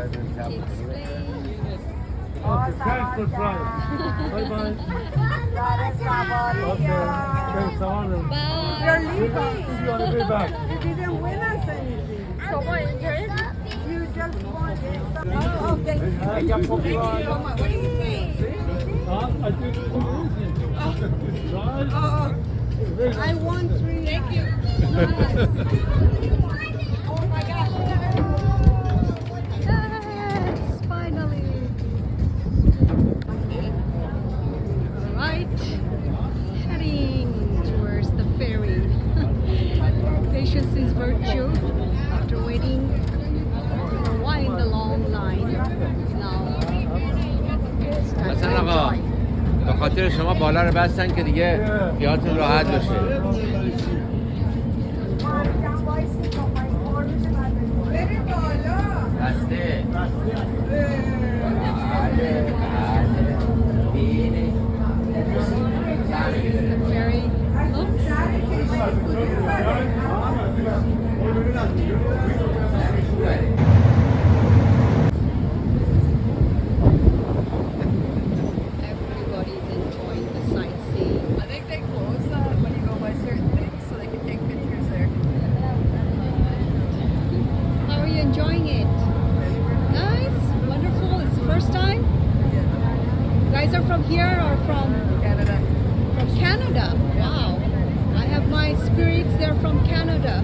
Kids play. Okay, thanks for trying. Bye bye. Okay, thanks, Savannah. Bye. You're See leaving. you on the way back. You didn't win us anything. So what, you're in? You just won it. Oh, thank you. Thank you so What do you think? I think it's amazing. Right? Oh, I won 3. Thank you. Oh my gosh. Yes, finally. All right, heading towards the ferry. Patience is virtue. After waiting for a while in the long line, now it's time to حسن آقا enjoy. به خاطر شما بالا رو بستن که دیگه خیالتون راحت بشه بری بالا. بسته بله The ferry looks everybody's enjoying the sightseeing. I think they close when you go by certain things so they can take pictures there. How are you enjoying it? Nice, wonderful. It's the first time. You guys are from here or from Canada. Canada? Wow. I have my spirits. They're from Canada.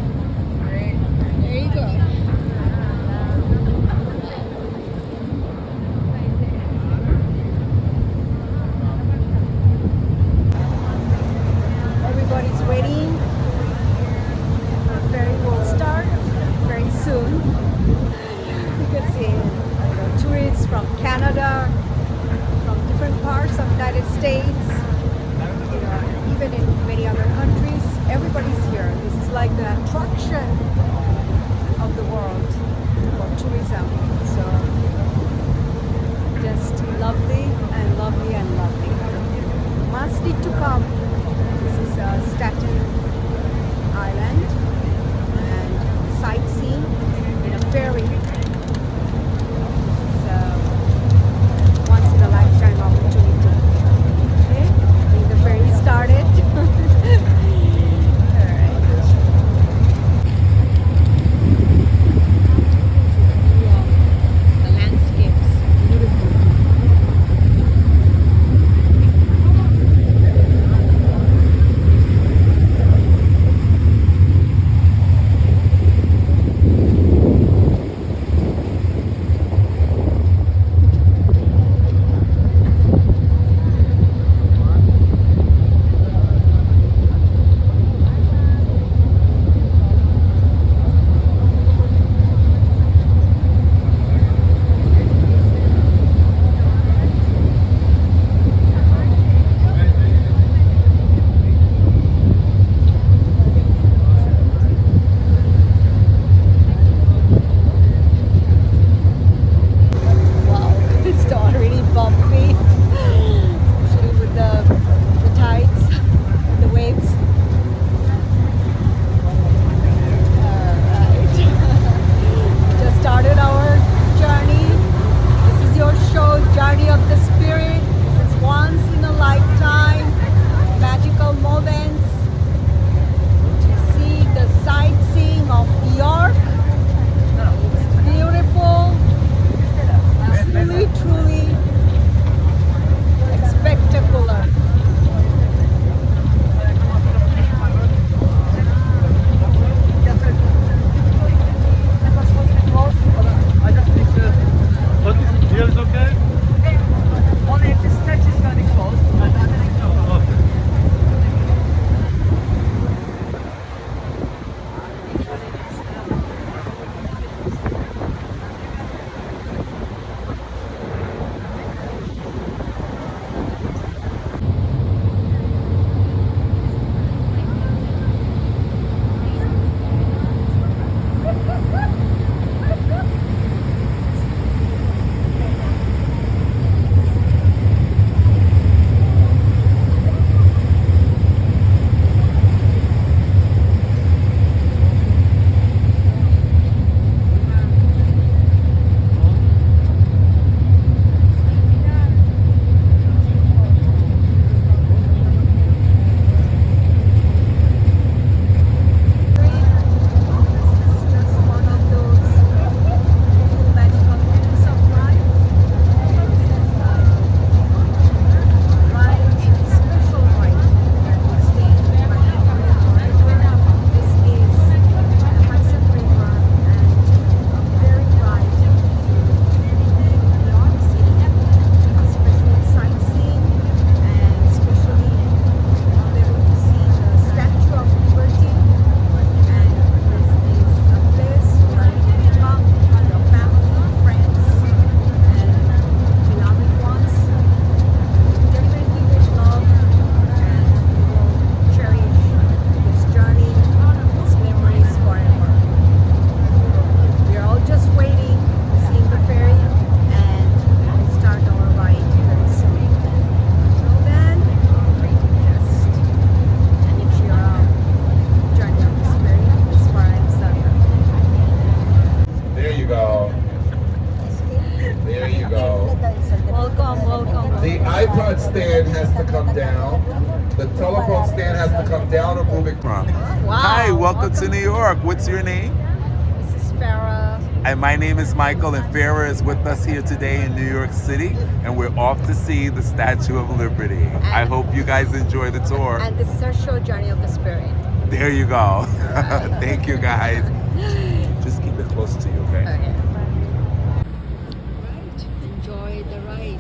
Great. There you go. Everybody's waiting. The ferry will start very soon. You can see tourists from Canada, from different parts of the United States, even in many other countries. Everybody's here. This is like the attraction of the world for tourism. So just lovely and lovely and lovely. Must need to come. This is Staten Island and sightseeing in a ferry. This is a once in a lifetime opportunity. Okay, I think the ferry started. All right. There you go. Welcome, welcome. The iPod stand has to come down. The telephone stand has to come down or move it. Wow. Hi, welcome to New York. What's your name? This is Farah. And my name is Michael, and Farah is with us here today in New York City, and we're off to see the Statue of Liberty. I hope you guys enjoy the tour. And this is our show, Journey of the Spirit. There you go. Thank you, guys. Just keep it close to you, okay? Okay. Right. Enjoy the ride.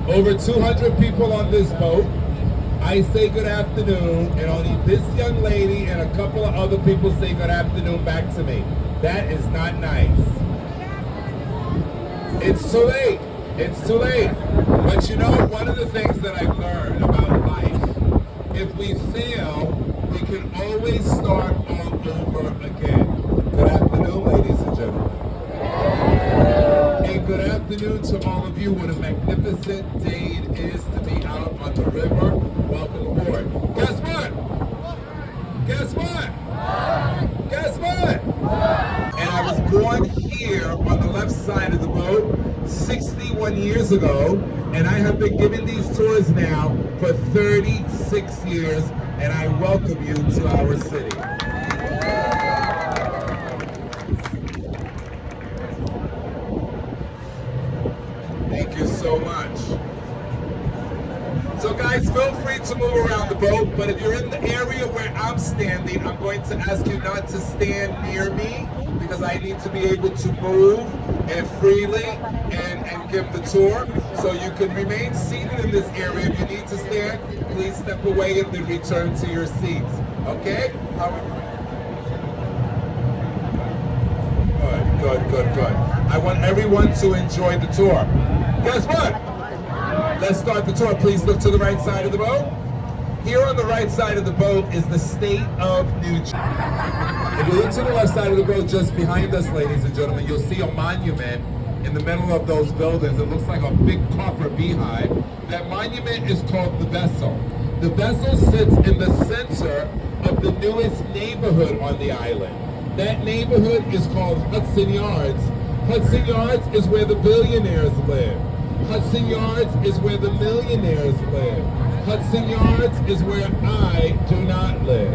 Over 200 people on this boat. I say good afternoon, and only this young lady and a couple of other people say good afternoon back to me. That is not nice. It's too late. It's too late. But you know, one of the things that I've learned about life, if we fail, we can always start all over again. Good afternoon, ladies and gentlemen. And good afternoon to all of you. What a magnificent day it is to be out on the river. Welcome aboard. Guess what? Guess what? Guess what? And I was born here on the left side of the boat 61 years ago, and I have been giving these tours now for 36 years, and I welcome you to our city. Thank you so much. So guys, feel free to move around the boat, but if you're in the area where I'm standing, I'm going to ask you not to stand near me because I need to be able to move and freely and give the tour. So you can remain seated in this area. If you need to stand, please step away and then return to your seats. Okay? Good. I want everyone to enjoy the tour. Guess what? Let's start the tour. Please look to the right side of the boat. Here on the right side of the boat is the state of New Jersey. If you look to the left side of the boat, just behind us, ladies and gentlemen, you'll see a monument in the middle of those buildings. It looks like a big copper beehive. That monument is called the Vessel. The Vessel sits in the center of the newest neighborhood on the island. That neighborhood is called Hudson Yards. Hudson Yards is where the billionaires live. Hudson Yards is where the millionaires live. Hudson Yards is where I do not live.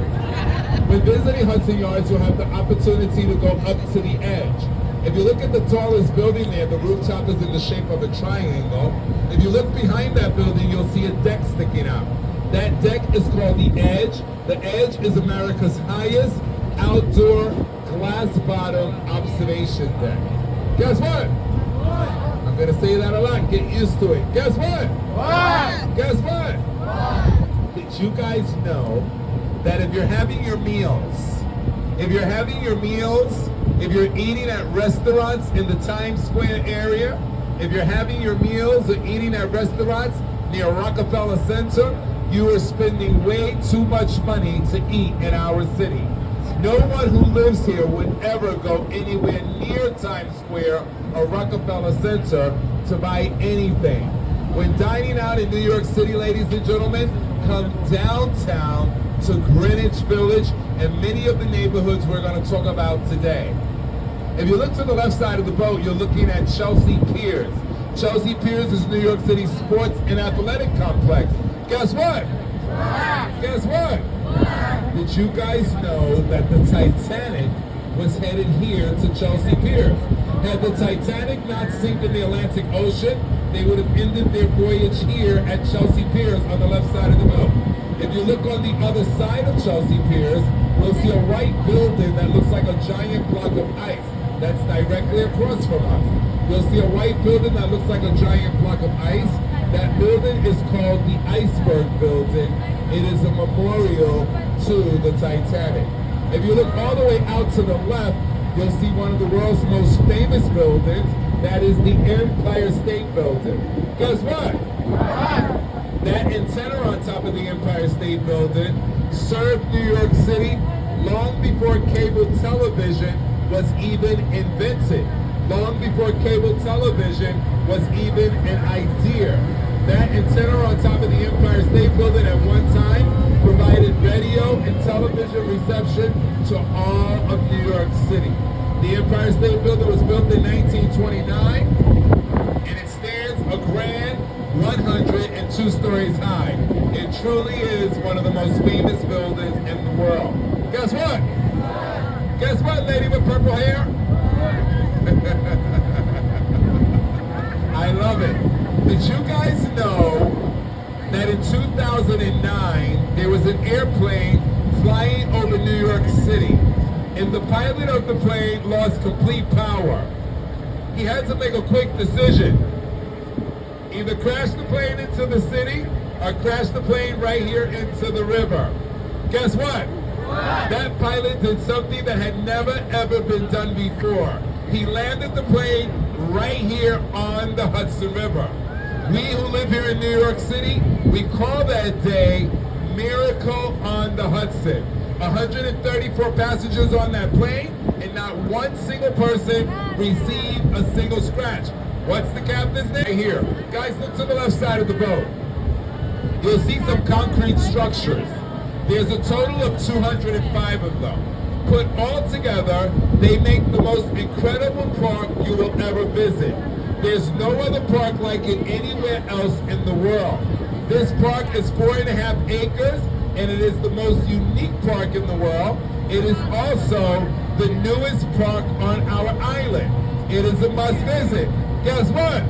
When visiting Hudson Yards, you'll have the opportunity to go up to the edge. If you look at the tallest building there, the rooftop is in the shape of a triangle. If you look behind that building, you'll see a deck sticking out. That deck is called the Edge. The Edge is America's highest outdoor glass bottom observation deck. Guess what? I'm going to say that a lot. Get used to it. Guess what? Guess what? Did you guys know that if you're having your meals, if you're eating at restaurants in the Times Square area, if you're having your meals or eating at restaurants near Rockefeller Center, you are spending way too much money to eat in our city. No one who lives here would ever go anywhere near Times Square or Rockefeller Center to buy anything. When dining out in New York City, ladies and gentlemen, come downtown to Greenwich Village and many of the neighborhoods we're going to talk about today. If you look to the left side of the boat, you're looking at Chelsea Piers. Chelsea Piers is New York City's sports and athletic complex. Guess what? Guess what? Did you guys know that the Titanic was headed here to Chelsea Piers? Had the Titanic not sunk in the Atlantic Ocean, they would have ended their voyage here at Chelsea Piers on the left side of the boat. If you look on the other side of Chelsea Piers, you'll see a white building that looks like a giant block of ice. That's directly across from us. You'll see a white building that looks like a giant block of ice. That building is called the Iceberg Building. It is a memorial to the Titanic. If you look all the way out to the left, you'll see one of the world's most famous buildings. That is the Empire State Building. Guess what? That antenna on top of the Empire State Building served New York City long before cable television was even invented. Long before cable television was even an idea. That antenna on top of the Empire State Building at one time provided radio and television reception to all of New York City. The Empire State Building was built in 1929, and it stands a grand 102 stories high. It truly is one of the most famous buildings in the world. Guess what? Guess what, lady with purple hair? I love it. Did you guys know that in 2009, there was an airplane flying over New York City, and the pilot of the plane lost complete power? He had to make a quick decision. Either crash the plane into the city or crash the plane right here into the river. Guess what? That pilot did something that had never ever been done before. He landed the plane right here on the Hudson River. We who live here in New York City, we call that day Miracle on the Hudson. 134 passengers on that plane, and not one single person received a single scratch. What's the captain's name? Right here. Guys, look to the left side of the boat. You'll see some concrete structures. There's a total of 205 of them. Put all together, they make the most incredible park you will ever visit. There's no other park like it anywhere else in the world. This park is 4.5 acres, and it is the most unique park in the world. It is also the newest park on our island. It is a must visit. Guess what?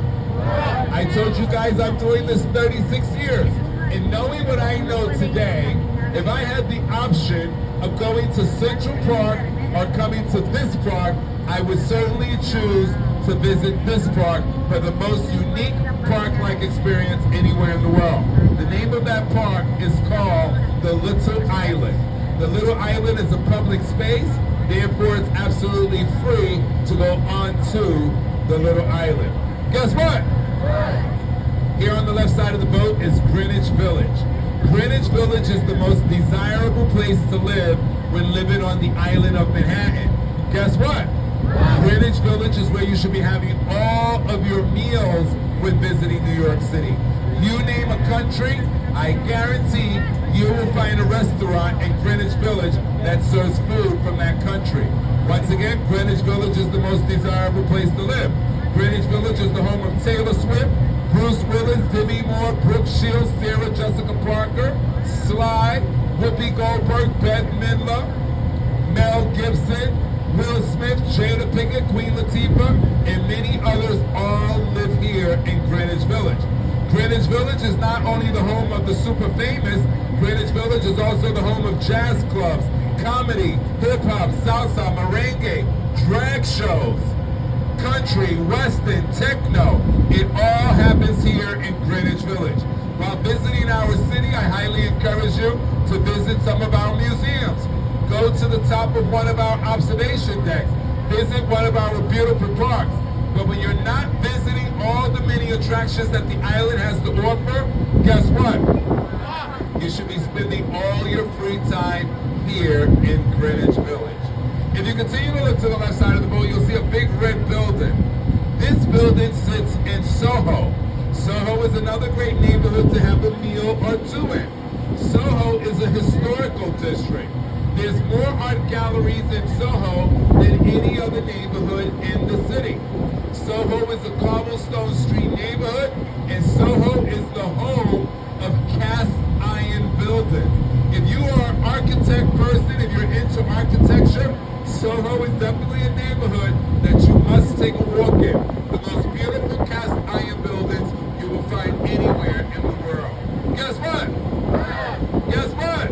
I told you guys I'm doing this 36 years. And knowing what I know today, if I had the option of going to Central Park or coming to this park, I would certainly choose to visit this park for the most unique park-like experience anywhere in the world. The name of that park is called the Little Island. The Little Island is a public space, therefore it's absolutely free to go onto the Little Island. Guess what? Here on the left side of the boat is Greenwich Village. Greenwich Village is the most desirable place to live when living on the island of Manhattan. Guess what? Greenwich Village is where you should be having all of your meals when visiting New York City. You name a country, I guarantee you will find a restaurant in Greenwich Village that serves food from that country. Once again, Greenwich Village is the most desirable place to live. Greenwich Village is the home of Taylor Swift, Bruce Willis, Demi Moore, Brooke Shields, Sarah Jessica Parker, Sly, Whoopi Goldberg, Bette Midler, Mel Gibson, Will Smith, Jada Pinkett, Queen Latifah, and many others all live here in Greenwich Village. Greenwich Village is not only the home of the super famous, Greenwich Village is also the home of jazz clubs, comedy, hip-hop, salsa, merengue, drag shows, country, western, techno. It all happens here in Greenwich Village. While visiting our city, I highly encourage you to visit some of our museums. Go to the top of one of our observation decks. Visit one of our beautiful parks. But when you're not visiting all the many attractions that the island has to offer, guess what? You should be spending all your free time here in Greenwich Village. If you continue to look to the left side of the boat, you'll see a big red building. This building sits in Soho. Soho is another great neighborhood to have a meal or two in. Soho is a historical district. There's more art galleries in Soho than any other neighborhood in the city. Soho is a cobblestone street neighborhood, and Soho is the home of cast iron buildings. If you are an architect person, if you're into architecture, Soho is definitely a neighborhood that you must take a walk in. The most beautiful cast iron buildings you will find anywhere in the world. Guess what? Guess what?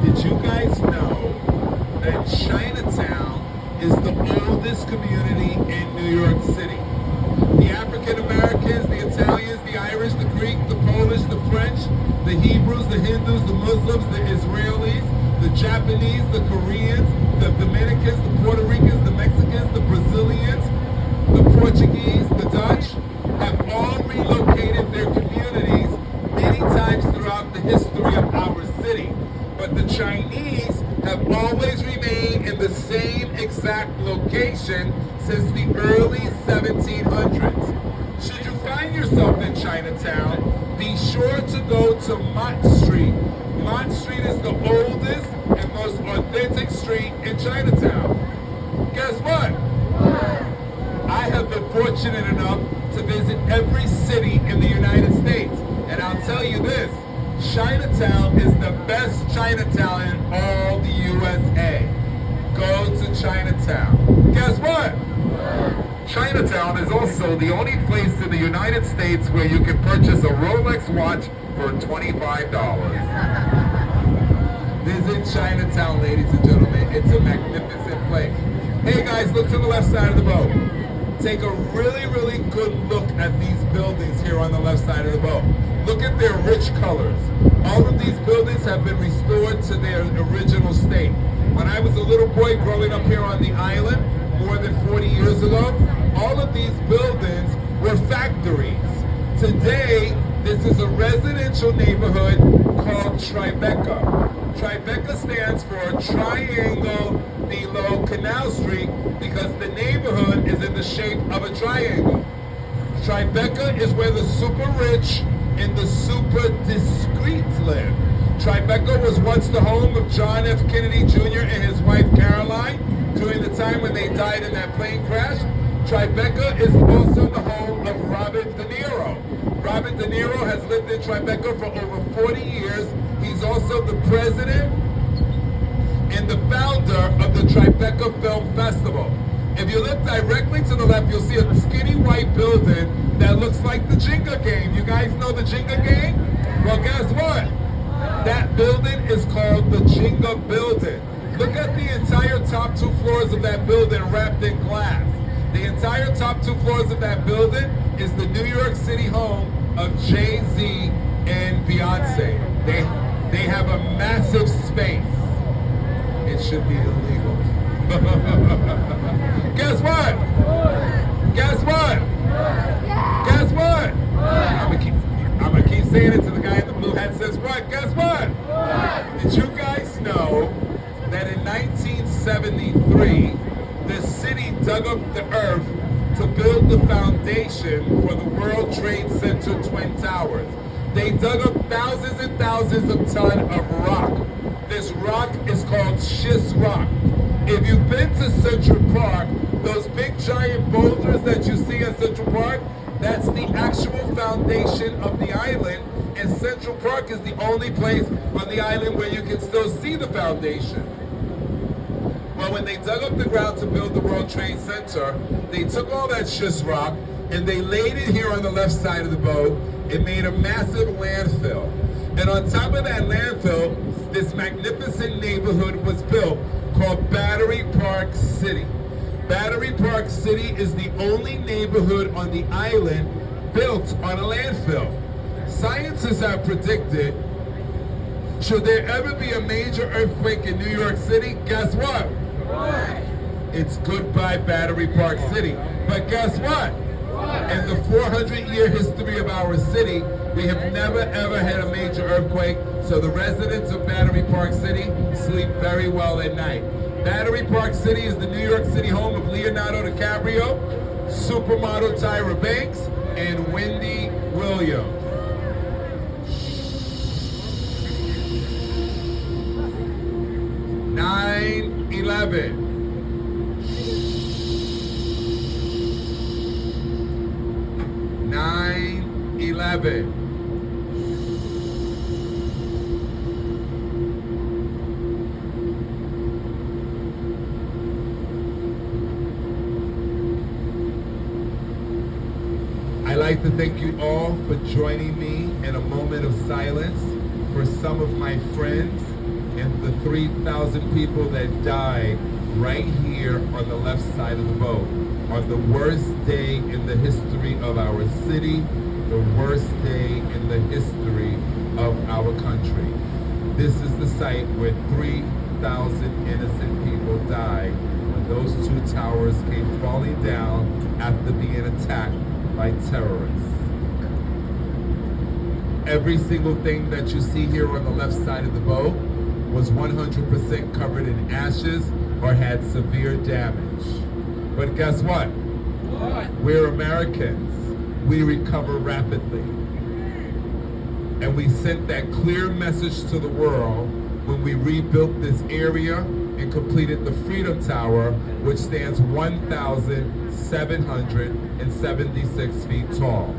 Did you guys know that Chinatown is the oldest community in New York City? The African Americans, the Italians, the Irish, the Greek, the Polish, the French, the Hebrews, the Hindus, the Muslims, the Israelis, the Japanese, the Koreans, the Dominicans, the Puerto Ricans, the Mexicans, the Brazilians, the Portuguese, the Dutch, have all relocated their communities many times throughout the history of our city. But the Chinese have always remained in the same exact location since the early 1700s. Should you find yourself in Chinatown, be sure to go to Mott Street. Mott Street is the oldest and most authentic street in Chinatown. Guess what? I have been fortunate enough to visit every city in the United States. And I'll tell you this, Chinatown is the best Chinatown in all the USA. Go to Chinatown. Guess what? Chinatown is also the only place in the United States where you can purchase a Rolex watch for $25. Visit Chinatown, ladies and gentlemen. It's a magnificent place. Hey guys, look to the left side of the boat. Take a really, really good look at these buildings here on the left side of the boat. Look at their rich colors. All of these buildings have been restored to their original state. When I was a little boy growing up here on the island, more than 40 years ago, all of these buildings were factories. Today, this is a residential neighborhood called Tribeca. Tribeca stands for Triangle Below Canal Street because the neighborhood is in the shape of a triangle. Tribeca is where the super rich and the super discreet live. Tribeca was once the home of John F. Kennedy Jr. and his wife Caroline during the time when they died in that plane crash. Tribeca is also the home of Robert De Niro. Robert De Niro has lived in Tribeca for over 40 years. He's also the president and the founder of the Tribeca Film Festival. If you look directly to the left, you'll see a skinny white building that looks like the Jenga game. You guys know the Jenga game? Well, guess what? That building is called the Jenga Building. Look at the entire top 2 floors of that building wrapped in glass. The entire top 2 floors of that building is the New York City home of Jay-Z and Beyonce. They have a massive space. It should be illegal. Guess what? Guess what? Guess what? I'm gonna keep saying it till the guy in the blue hat says what? what? Guess what? Did you guys know that in 1973, the city dug up the earth to build the foundation for the World Trade Center Twin Towers? They dug up thousands and thousands of tons of rock. This rock is called schist rock. If you've been to Central Park, those big giant boulders that you see at Central Park, that's the actual foundation of the island, and Central Park is the only place on the island where you can still see the foundation. Well, when they dug up the ground to build the World Trade Center, they took all that schist rock and they laid it here on the left side of the boat and made a massive landfill. And on top of that landfill, this magnificent neighborhood was built called Battery Park City. Battery Park City is the only neighborhood on the island built on a landfill. Scientists have predicted, should there ever be a major earthquake in New York City, guess what? It's goodbye Battery Park City. But guess what? In the 400-year history of our city, we have never ever had a major earthquake, so the residents of Battery Park City sleep very well at night. Battery Park City is the New York City home of Leonardo DiCaprio, supermodel Tyra Banks, and Wendy Williams. Nine 11. 9/11. I'd like to thank you all for joining me in a moment of silence for some of my friends and the 3,000 people that died right here on the left side of the boat on the worst day in the history of our city, the worst day in the history of our country. This is the site where 3,000 innocent people died when those two towers came falling down after being attacked by terrorists. Every single thing that you see here on the left side of the boat was 100% covered in ashes or had severe damage. But guess what? We're Americans. We recover rapidly. And we sent that clear message to the world when we rebuilt this area and completed the Freedom Tower, which stands 1,776 feet tall.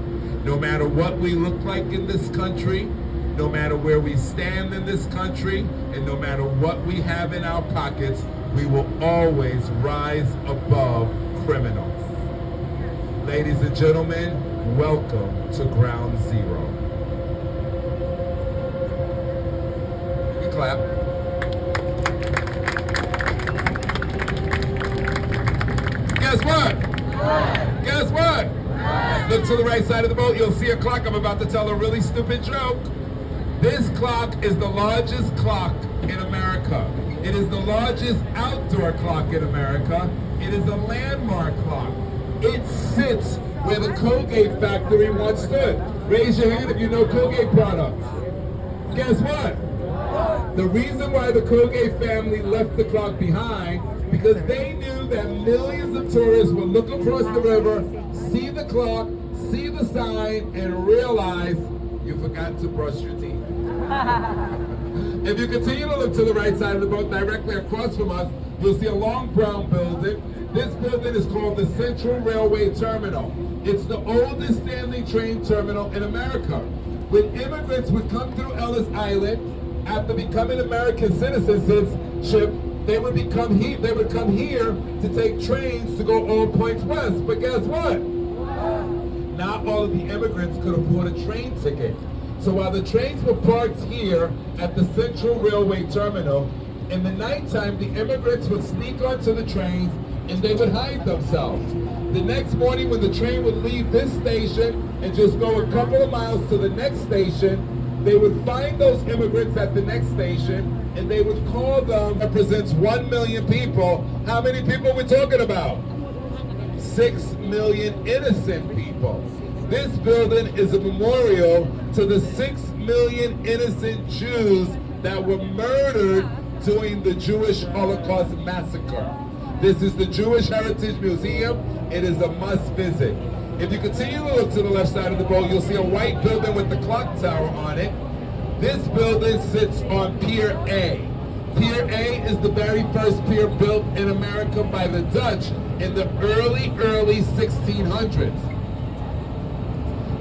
No matter what we look like in this country, no matter where we stand in this country, and no matter what we have in our pockets, we will always rise above criminals. Ladies and gentlemen, welcome to Ground Zero. You clap. Guess what? Guess what? Look to the right side of the boat, you'll see a clock. I'm about to tell a really stupid joke. This clock is the largest clock in America. It is the largest outdoor clock in America. It is a landmark clock. It sits where the Colgate factory once stood. Raise your hand if you know Colgate products. Guess what? The reason why the Colgate family left the clock behind, because they knew that millions of tourists would look across the river, see the clock, see the sign, and realize you forgot to brush your teeth. If you continue to look to the right side of the boat, directly across from us, you'll see a long brown building. This building is called the Central Railway Terminal. It's the oldest standing train terminal in America. When immigrants would come through Ellis Island, after becoming American citizenship, they would come here to take trains to go all points west. But guess what? Not all of the immigrants could afford a train ticket. So while the trains were parked here at the Central Railway Terminal, in the nighttime, the immigrants would sneak onto the trains and they would hide themselves. The next morning when the train would leave this station and just go a couple of miles to the next station, they would find those immigrants at the next station and they would call them, represents 1 million people. How many people are we talking about? 6 million innocent people. This building is a memorial to the 6 million innocent Jews that were murdered during the Jewish Holocaust massacre. This is the Jewish Heritage Museum. It is a must visit. If you continue to look to the left side of the boat, you'll see a white building with the clock tower on it. This building sits on Pier A. Pier A is the very first pier built in America by the Dutch in the early 1600s.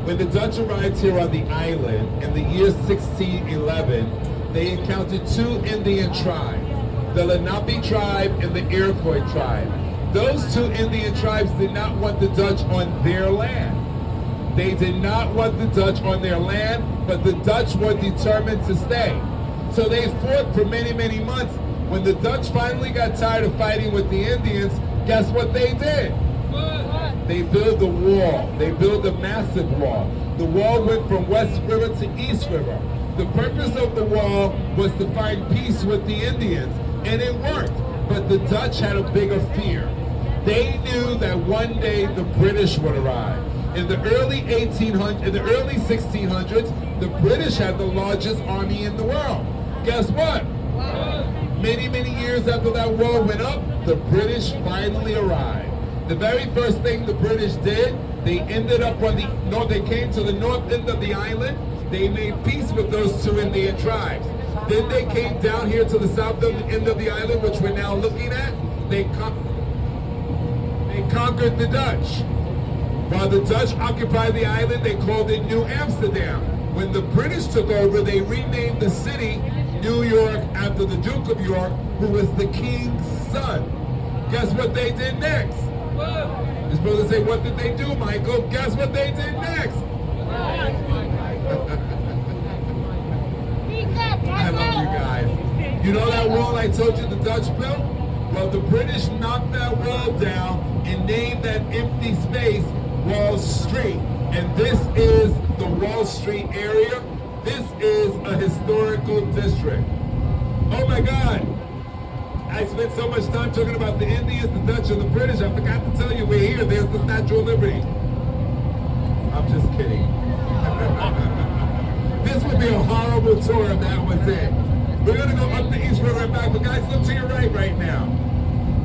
When the Dutch arrived here on the island in the year 1611, they encountered two Indian tribes, the Lenape tribe and the Iroquois tribe. Those two Indian tribes did not want the Dutch on their land. They did not want the Dutch on their land, but the Dutch were determined to stay. So they fought for many, many months. When the Dutch finally got tired of fighting with the Indians, guess what they did? They built a wall. They built a massive wall. The wall went from West River to East River. The purpose of the wall was to find peace with the Indians, and it worked. But the Dutch had a bigger fear. They knew that one day the British would arrive. In the early 1600s, the British had the largest army in the world. Guess what? Many, many years after that wall went up, the British finally arrived. The very first thing the British did, they ended up on the north. They came to the north end of the island. They made peace with those two Indian tribes. Then they came down here to the south end of the island, which we're now looking at. They conquered the Dutch. While the Dutch occupied the island, they called it New Amsterdam. When the British took over, they renamed the city New York after the Duke of York, who was the king's son. Guess what they did next? You're supposed to say, what did they do, Michael? Guess what they did next? I love you guys. You know that wall I told you the Dutch built? Well, the British knocked that wall down and named that empty space Wall Street. And this is the Wall Street area. This is a historical district. Oh my God. I spent so much time talking about the Indians, the Dutch, and the British. I forgot to tell you we're here. There's the Statue of Liberty. I'm just kidding. This would be a horrible tour if that was it. We're going to go up the East River and back. But guys, look to your right now.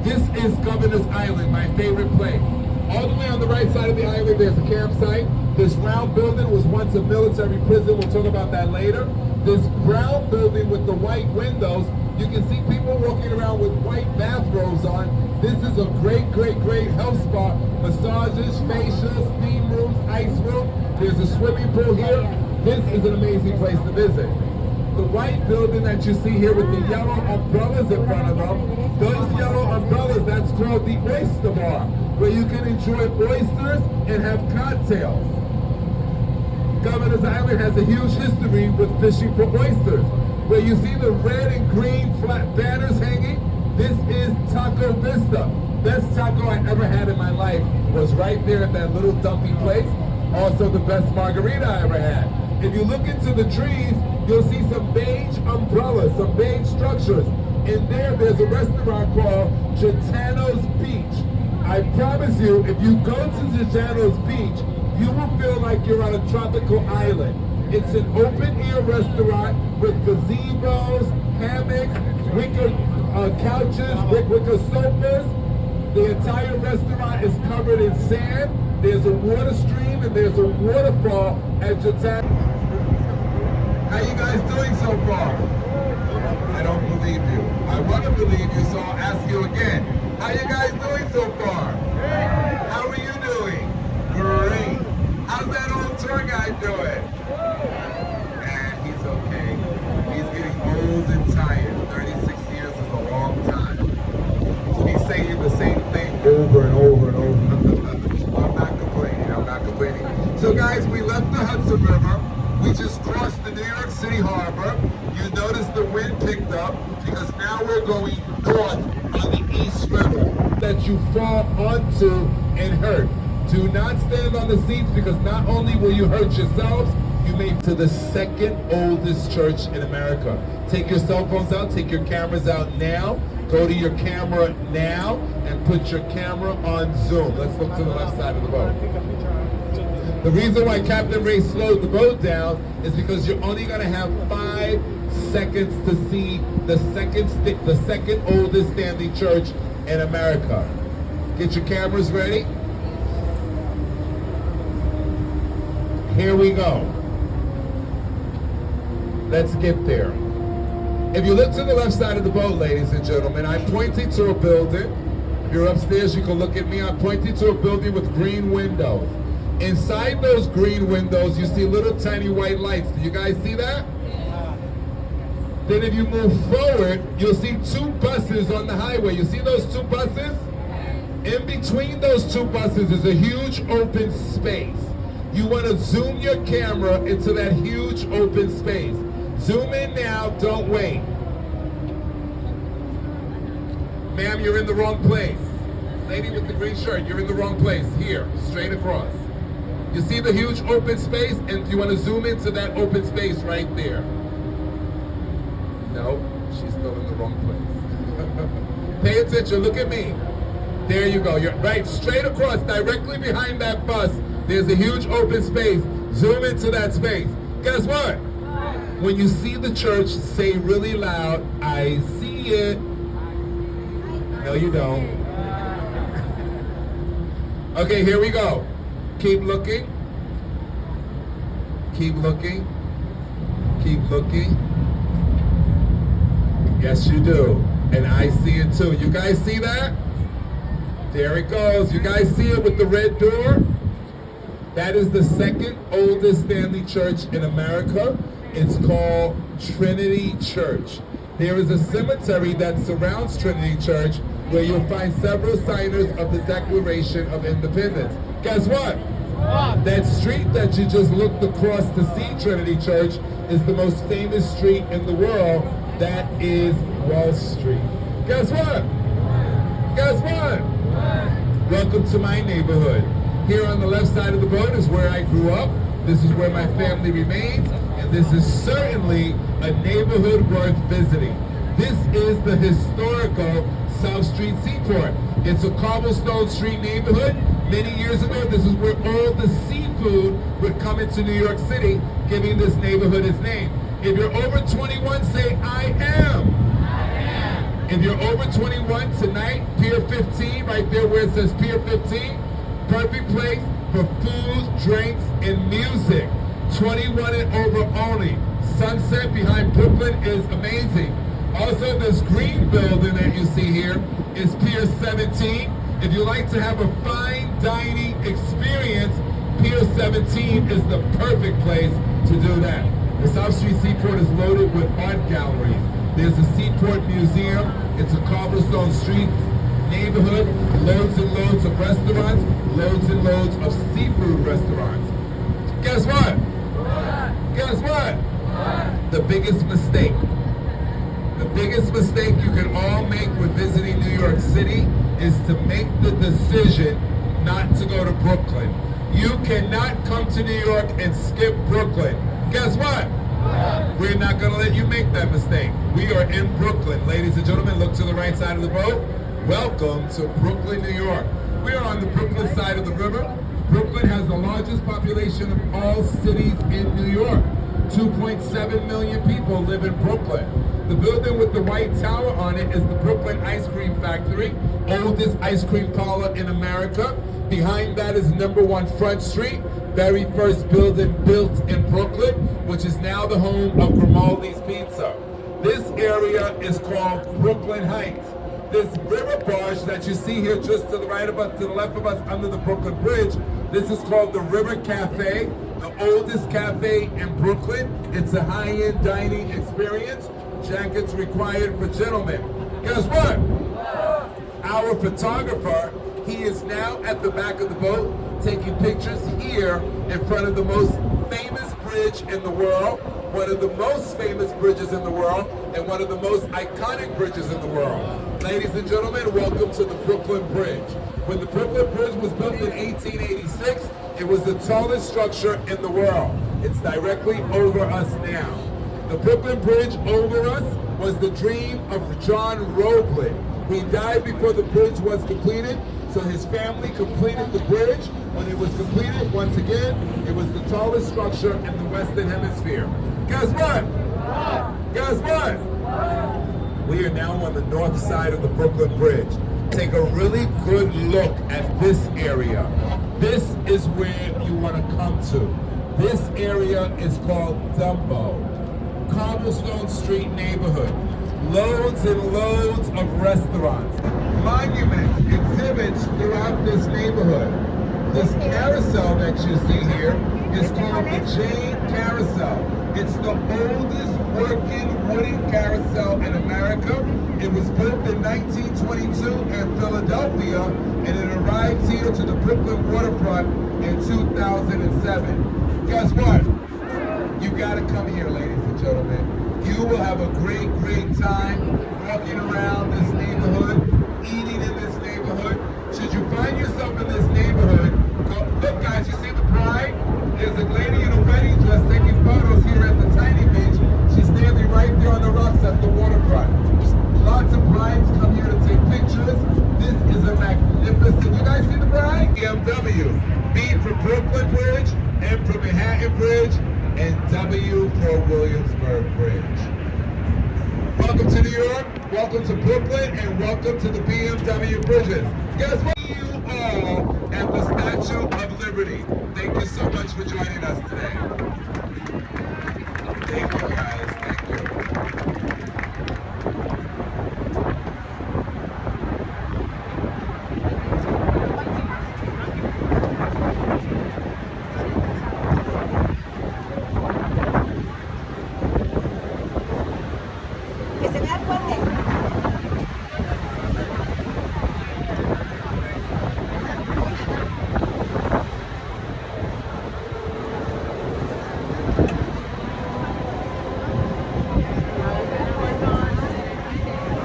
This is Governor's Island, my favorite place. All the way on the right side of the island, there's a campsite. This round building was once a military prison. We'll talk about that later. This brown building with the white windows, you can see people walking around with white bathrobes on. This is a great, great, great health spa. Massages, facials, steam rooms, ice room. There's a swimming pool here. This is an amazing place to visit. The white building that you see here with the yellow umbrellas in front of them, those yellow umbrellas, that's called the oyster bar, where you can enjoy oysters and have cocktails. Governor's Island has a huge history with fishing for oysters. Where you see the red and green flat banners hanging, this is Taco Vista. Best taco I ever had in my life was right there at that little dumpy place. Also the best margarita I ever had. If you look into the trees, you'll see some beige umbrellas, some beige structures. And there's a restaurant called Gitano's Beach. I promise you, if you go to Gitano's Beach, you will feel like you're on a tropical island. It's an open-air restaurant with gazebos, hammocks, wicker couches, wicker sofas. The entire restaurant is covered in sand. There's a water stream and there's a waterfall at Gitano. How you guys doing so far? I don't believe you. I want to believe you, so I'll ask you again. How you guys doing so far? How are you doing? Great. How's that old tour guide doing? And he's okay. He's getting old and tired. 36 years is a long time. So he's saying the same thing over and over and over. I'm not complaining. I'm not complaining. So guys, we left the Hudson River. We just crossed the New York City harbor. You notice the wind picked up because now we're going north on the East River that you fall onto and hurt. Do not stand on the seats because not only will you hurt yourselves, you may to the second oldest church in America. Take your cell phones out, take your cameras out now, go to your camera now, and put your camera on zoom. Let's look to the left side of the boat. The reason why Captain Ray slowed the boat down is because you're only going to have 5 seconds to see the second oldest standing church in America. Get your cameras ready. Here we go. Let's get there. If you look to the left side of the boat, ladies and gentlemen, I'm pointing to a building. If you're upstairs, you can look at me. I'm pointing to a building with green windows. Inside those green windows, you see little tiny white lights. Do you guys see that? Yeah. Then if you move forward, you'll see 2 buses on the highway. You see those 2 buses? In between those 2 buses is a huge open space. You want to zoom your camera into that huge open space. Zoom in now, don't wait. Ma'am, you're in the wrong place. Lady with the green shirt, you're in the wrong place. Here, straight across. You see the huge open space? And you want to zoom into that open space right there. No, she's still in the wrong place. Pay attention, look at me. There you go, you're right, straight across, directly behind that bus, there's a huge open space. Zoom into that space. Guess what? When you see the church, say really loud, I see it. No, you don't. Okay, here we go. Keep looking. Keep looking. Keep looking. Yes, you do. And I see it too. You guys see that? There it goes. You guys see it with the red door? That is the second oldest standing church in America. It's called Trinity Church. There is a cemetery that surrounds Trinity Church where you'll find several signers of the Declaration of Independence. Guess what? That street that you just looked across to see Trinity Church is the most famous street in the world. That is Wall Street. Guess what? Guess what? Welcome to my neighborhood. Here on the left side of the boat is where I grew up. This is where my family remains. And this is certainly a neighborhood worth visiting. This is the historical South Street Seaport. It's a cobblestone street neighborhood. Many years ago, this is where all the seafood would come into New York City, giving this neighborhood its name. If you're over 21, say, I am. If you're over 21 tonight, Pier 15, right there where it says Pier 15, perfect place for food, drinks, and music. 21 and over only. Sunset behind Brooklyn is amazing. Also, this green building that you see here is Pier 17. If you like to have a fine dining experience, Pier 17 is the perfect place to do that. The South Street Seaport is loaded with art galleries. There's a Seaport Museum. It's a cobblestone street neighborhood. Loads and loads of restaurants. Loads and loads of seafood restaurants. Guess what? Guess what? The biggest mistake. The biggest mistake you can all make with visiting New York City is to make the decision not to go to Brooklyn. You cannot come to New York and skip Brooklyn. Guess what? We're not going to let you make that mistake. We are in Brooklyn. Ladies and gentlemen, look to the right side of the boat. Welcome to Brooklyn, New York. We are on the Brooklyn side of the river. Brooklyn has the largest population of all cities in New York. 2.7 million people live in Brooklyn. The building with the white tower on it is the Brooklyn Ice Cream Factory, oldest ice cream parlor in America. Behind that is number 1 Front Street, very first building built in Brooklyn, which is now the home of Grimaldi's Pizza. This area is called Brooklyn Heights. This river barge that you see here just to the right of us, to the left of us under the Brooklyn Bridge, this is called the River Cafe, the oldest cafe in Brooklyn. It's a high-end dining experience. Jackets required for gentlemen. Guess what? Our photographer, he is now at the back of the boat taking pictures here in front of the most famous bridge in the world, one of the most famous bridges in the world, and one of the most iconic bridges in the world. Ladies and gentlemen, welcome to the Brooklyn Bridge. When the Brooklyn Bridge was built in 1886, it was the tallest structure in the world. It's directly over us now. The Brooklyn Bridge over us was the dream of John Roebling. He died before the bridge was completed, So his family completed the bridge. When it was completed, once again, it was the tallest structure in the Western Hemisphere. Guess what? Guess what? We are now on the north side of the Brooklyn Bridge. Take a really good look at this area. This is where you want to come to. This area is called Dumbo. Cobblestone Street neighborhood. Loads and loads of restaurants. Monuments, exhibits throughout this neighborhood. This carousel that you see here is called the Jane Carousel. It's the oldest working wooden carousel in America. It was built in 1922 in Philadelphia, and it arrived here to the Brooklyn waterfront in 2007. Guess what? You gotta come here, ladies and gentlemen. You will have a great, great time walking around this neighborhood, eating in this neighborhood. Should you find yourself in this neighborhood, go, look guys, you see the bride? There's a lady in a wedding dress taking photos here at the tiny beach. She's standing right there on the rocks at the waterfront. Lots of brides come here to take pictures. This is a magnificent, you guys see the bride? BMW. B for Brooklyn Bridge, M for Manhattan Bridge, and W for Williamsburg Bridge. Welcome to New York, welcome to Brooklyn, and welcome to the BMW bridges. Guess what? You all at the Statue of Liberty. Thank you so much for joining us today. Thank you guys, thank you.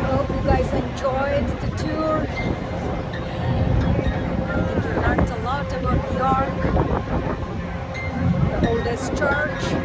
Hope you guys enjoyed the tour. You learned a lot about New York, the oldest church.